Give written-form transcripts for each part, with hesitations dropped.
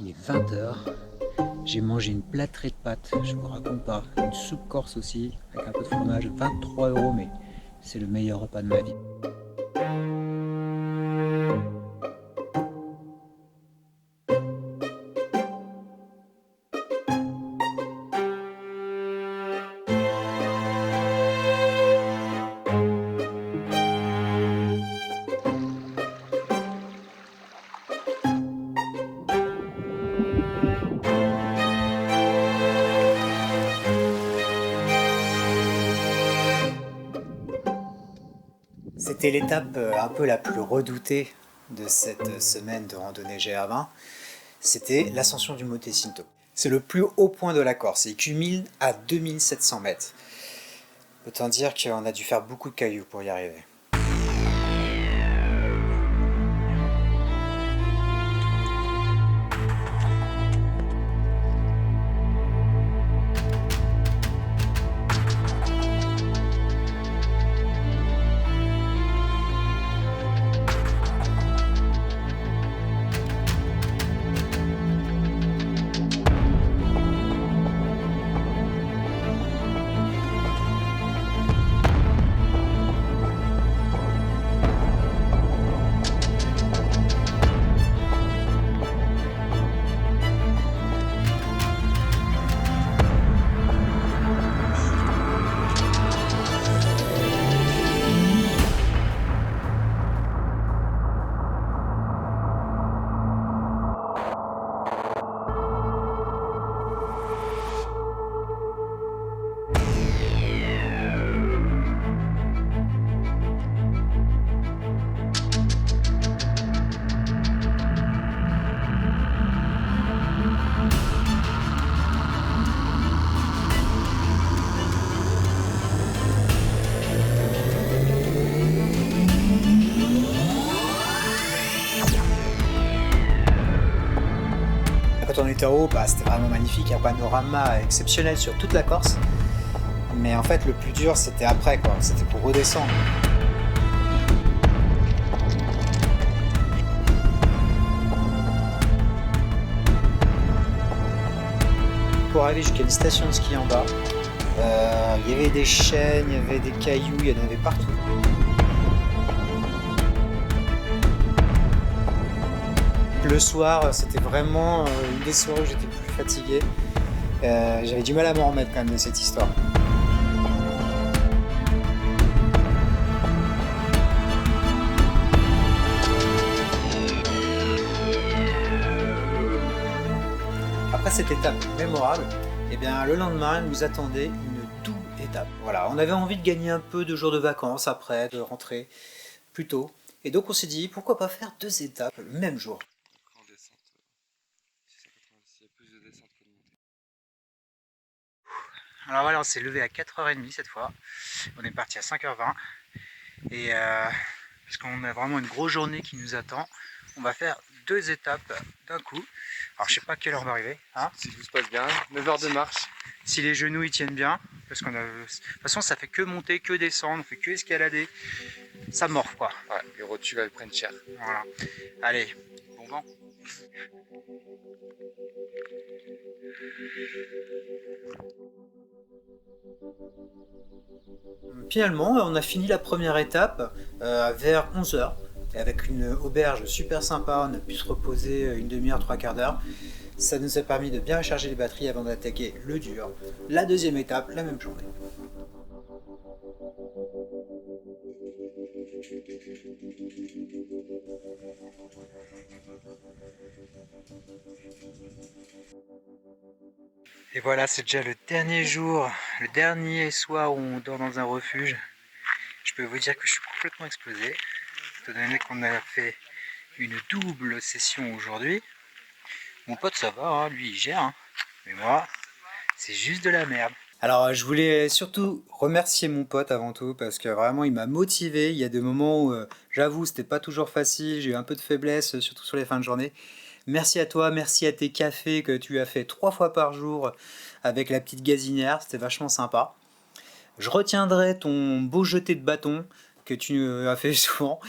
Il est 20h. J'ai mangé une plâtrée de pâtes, je vous raconte pas. Une soupe corse aussi, avec un peu de fromage. 23 €, mais c'est le meilleur repas de ma vie. C'était l'étape un peu la plus redoutée de cette semaine de randonnée GR20. C'était l'ascension du Monte Cinto. C'est le plus haut point de la Corse. Il culmine à 2700 mètres. Autant dire qu'on a dû faire beaucoup de cailloux pour y arriver. Quand on était en haut, c'était vraiment magnifique, un panorama exceptionnel sur toute la Corse. Mais en fait, le plus dur, c'était après, quoi. C'était pour redescendre. Pour arriver jusqu'à une station de ski en bas, il y avait des chênes, il y avait des cailloux, il y en avait partout. Le soir, c'était vraiment une des soirées où j'étais le plus fatigué. J'avais du mal à m'en remettre quand même de cette histoire. Après cette étape mémorable, le lendemain, nous attendait une double étape. Voilà, on avait envie de gagner un peu de jours de vacances après, de rentrer plus tôt. Et donc on s'est dit, pourquoi pas faire 2 étapes le même jour. Alors voilà, on s'est levé à 4h30 cette fois. On est parti à 5h20. Et parce qu'on a vraiment une grosse journée qui nous attend, on va faire 2 étapes d'un coup. Alors je sais pas à quelle heure on va arriver. Hein, si tout se passe bien, 9 heures de marche. Si les genoux ils tiennent bien, parce qu'on a. De toute façon ça fait que monter, que descendre, on fait que escalader. Ça morfle quoi. Ouais, les rotules elles prennent cher. Voilà. Allez, bon vent. Finalement, on a fini la première étape vers 11h. Avec une auberge super sympa, on a pu se reposer une demi-heure, 3/4 d'heure. Ça nous a permis de bien recharger les batteries avant d'attaquer le dur. La deuxième étape, la même journée. Et voilà, c'est déjà le dernier jour, le dernier soir où on dort dans un refuge. Je peux vous dire que je suis complètement explosé, étant donné qu'on a fait une double session aujourd'hui. Mon pote ça va, hein, lui il gère, hein. Mais moi, c'est juste de la merde. Alors je voulais surtout remercier mon pote avant tout, parce que vraiment il m'a motivé. Il y a des moments où j'avoue c'était pas toujours facile, j'ai eu un peu de faiblesse, surtout sur les fins de journée. Merci à toi, merci à tes cafés que tu as fait 3 fois par jour avec la petite gazinière, c'était vachement sympa. Je retiendrai ton beau jeté de bâton, que tu as fait souvent.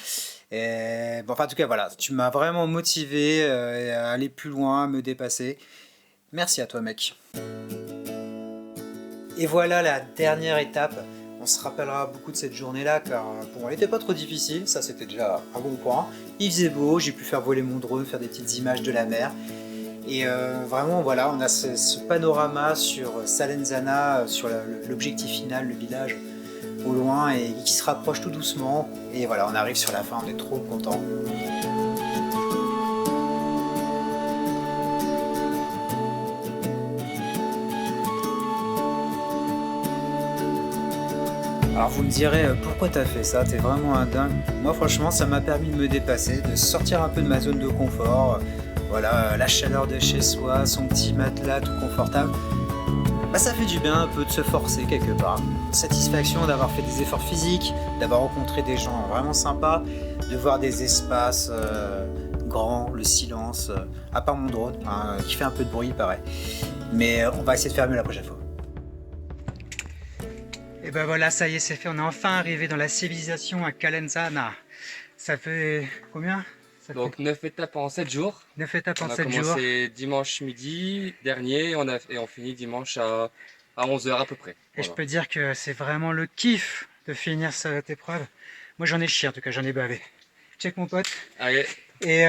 Et, bon, enfin, en tout cas, voilà, tu m'as vraiment motivé à aller plus loin, à me dépasser. Merci à toi, mec. Et voilà la dernière étape. On se rappellera beaucoup de cette journée-là car bon, elle n'était pas trop difficile, ça c'était déjà un bon point. Il faisait beau, j'ai pu faire voler mon drone, faire des petites images de la mer. Et vraiment, voilà, on a ce panorama sur Salenzana, sur l'objectif final, le village au loin, et qui se rapproche tout doucement. Et voilà, on arrive sur la fin, on est trop contents. Alors vous me direz, pourquoi t'as fait ça? T'es vraiment un dingue. Moi franchement, ça m'a permis de me dépasser, de sortir un peu de ma zone de confort. Voilà, la chaleur de chez soi, son petit matelas tout confortable. Bah, ça fait du bien un peu de se forcer quelque part. Satisfaction d'avoir fait des efforts physiques, d'avoir rencontré des gens vraiment sympas, de voir des espaces grands, le silence, à part mon drone, hein, qui fait un peu de bruit, pareil. Mais on va essayer de faire mieux la prochaine fois. Et ben voilà, ça y est, c'est fait. On est enfin arrivé dans la civilisation à Calenzana. Ça fait combien? Donc 9 étapes en 7 jours. 9 étapes en On a 7 jours. commencé dimanche midi dernier et on finit dimanche à 11h à peu près. Et Voilà. je peux dire que c'est vraiment le kiff de finir cette épreuve. Moi j'en ai chié en tout cas, j'en ai bavé. Check mon pote. Allez, Et,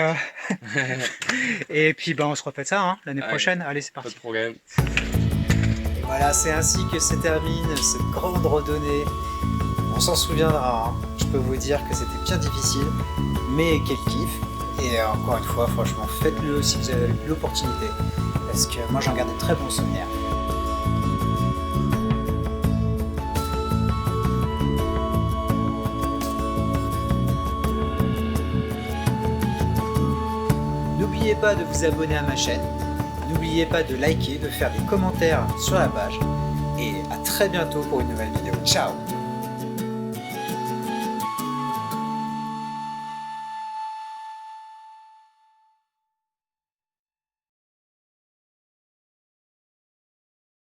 et puis bah, on se refait ça hein, l'année Allez. prochaine. Allez, c'est pas parti. de problème. Et voilà, c'est ainsi que se termine cette grande randonnée. On s'en souviendra, hein. Je peux vous dire que c'était bien difficile, mais quel kiff. Et encore une fois, franchement, faites-le si vous avez l'opportunité, parce que moi j'en garde de très bons souvenirs. N'oubliez pas de vous abonner à ma chaîne, n'oubliez pas de liker, de faire des commentaires sur la page, et à très bientôt pour une nouvelle vidéo. Ciao!